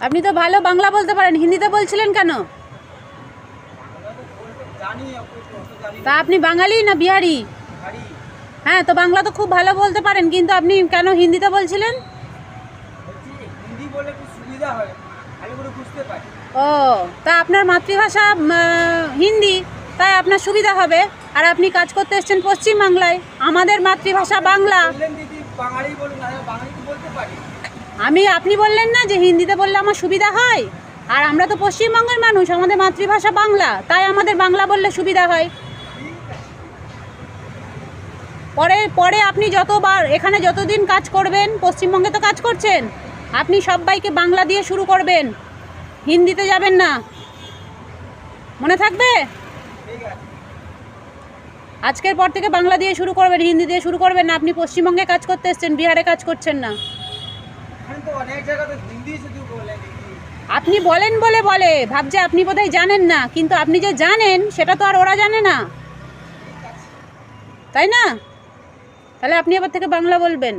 আপনি তো ভালো বাংলা বলতে পারেন, হিন্দিতে বলছিলেন কেন? তা আপনি বাঙালি না বিহারি? হ্যাঁ, তো বাংলা তো খুব ভালো বলতে পারেন, কিন্তু আপনি কেন হিন্দিতে বলছিলেন? ও, তা আপনার মাতৃভাষা হিন্দি, তাই আপনার সুবিধা হবে। আর আপনি কাজ করতে এসেছেন পশ্চিমবাংলায়, আমাদের মাতৃভাষা বাংলা। আপনি বললেন না যে হিন্দিতে বললে আমার সুবিধা হয়, আর আমরা তো পশ্চিমবঙ্গের মানুষ, আমাদের মাতৃভাষা বাংলা, তাই আমাদের বাংলা বললে সুবিধা হয়। পরে পরে আপনি যতবার এখানে যতদিন কাজ করবেন, পশ্চিমবঙ্গে তো কাজ করছেন, আপনি সবাইকে বাংলা দিয়ে শুরু করবেন, হিন্দিতে যাবেন না। মনে থাকবে? আজকের পর থেকে বাংলা দিয়ে শুরু করবেন, হিন্দি দিয়ে শুরু করবেন না। আপনি পশ্চিমবঙ্গে কাজ করতে এসেছেন, বিহারে কাজ করছেন না। আপনি বলেন বলে ভাবছে আপনি বোধহয় জানেন না, কিন্তু আপনি যে জানেন সেটা তো আর ওরা জানে না, তাই না? তাহলে আপনি এবার থেকে বাংলা বলবেন।